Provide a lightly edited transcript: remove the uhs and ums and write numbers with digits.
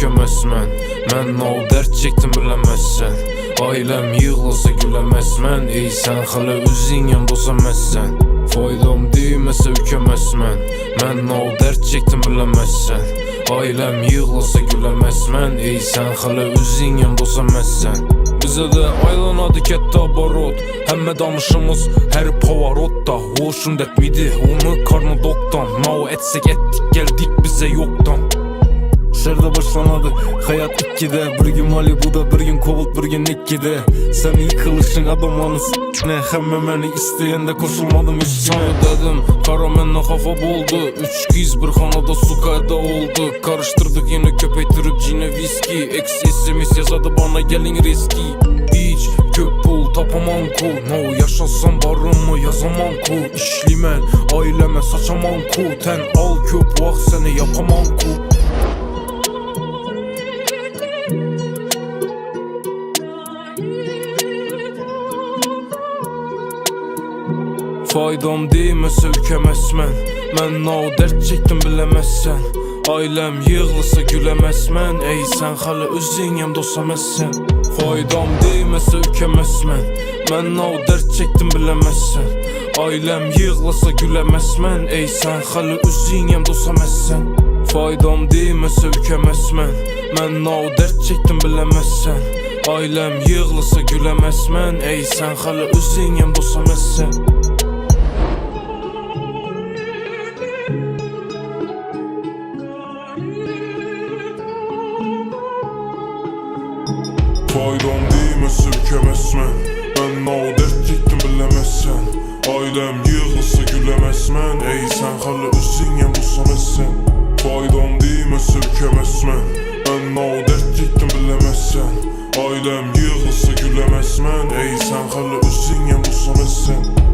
ökəməzmən. Mən o dərd çəkdim biləməzsən. Ailəm yığılsa güləməzmən. Ey sən hələ özün yandosa məzsən. Faydam deyməsə ökəməzmən. Mən o dərd çəkdim biləməzsən. Ailəm yığılsa güləməzmən. Ey sən hələ özün yandosa məzsən. Bizə də aylanadı kətdə barot. Həmmə danışımız hər pavarotda. Hoşun dətmidi onu karnı doktan. Nao etsək etdik gəldik bizə yoktan. Şərdə başlanadı hayat 2'de. Bir gün Malibu'da, bir gün Kovult, bir gün Nikki'de. Sen yıkılışın adamlarını s**ne. Həmmə məni istəyəndə koşulmadım üstüne. Sana dedim kara mənlə xafa boldu. 3 qiz bir xanada su qayda oldu. Karıştırdık yine köpəktirib cine viski. Ex SMS yazadı bana gelin riski. Hiç köp pul tapamam ku. No yaşasam barımı yazamam ku. İşlimən ailəmə saçamam ku. Tən al köp vaxt səni yapamam ku. Faydam deyməsə ökəməzmən. Mən o dərd çəkdim biləməzsən. Ailəm yığılsa güləməzmən. Ey sən hələ özün yandosa məzsən. Faydam deyməsə ökəməzmən. Mən o dərd çəkdim biləməzsən. Ailəm yığılsa güləməzmən. Ey sən hələ özün yandosa məzsən. Faydam deyməsə ökəməzmən. Mən o dərd çəkdim biləməzsən. Ailəm yığılsa güləməzmən. Ey sən hələ özün yandosa məzsən. Faydam deyməsə ökəməzmən. Mən o dərd çəkdim biləməzsən. Ailəm yığılsa güləməzmən. Ey sən hələ özün yandosa məzsən. Faydam deyməsə ökəməzmən. Mən o dərd çəkdim biləməzsən. Ailəm yığılsa güləməzmən. Ey sən hələ özün yandosa məzsən.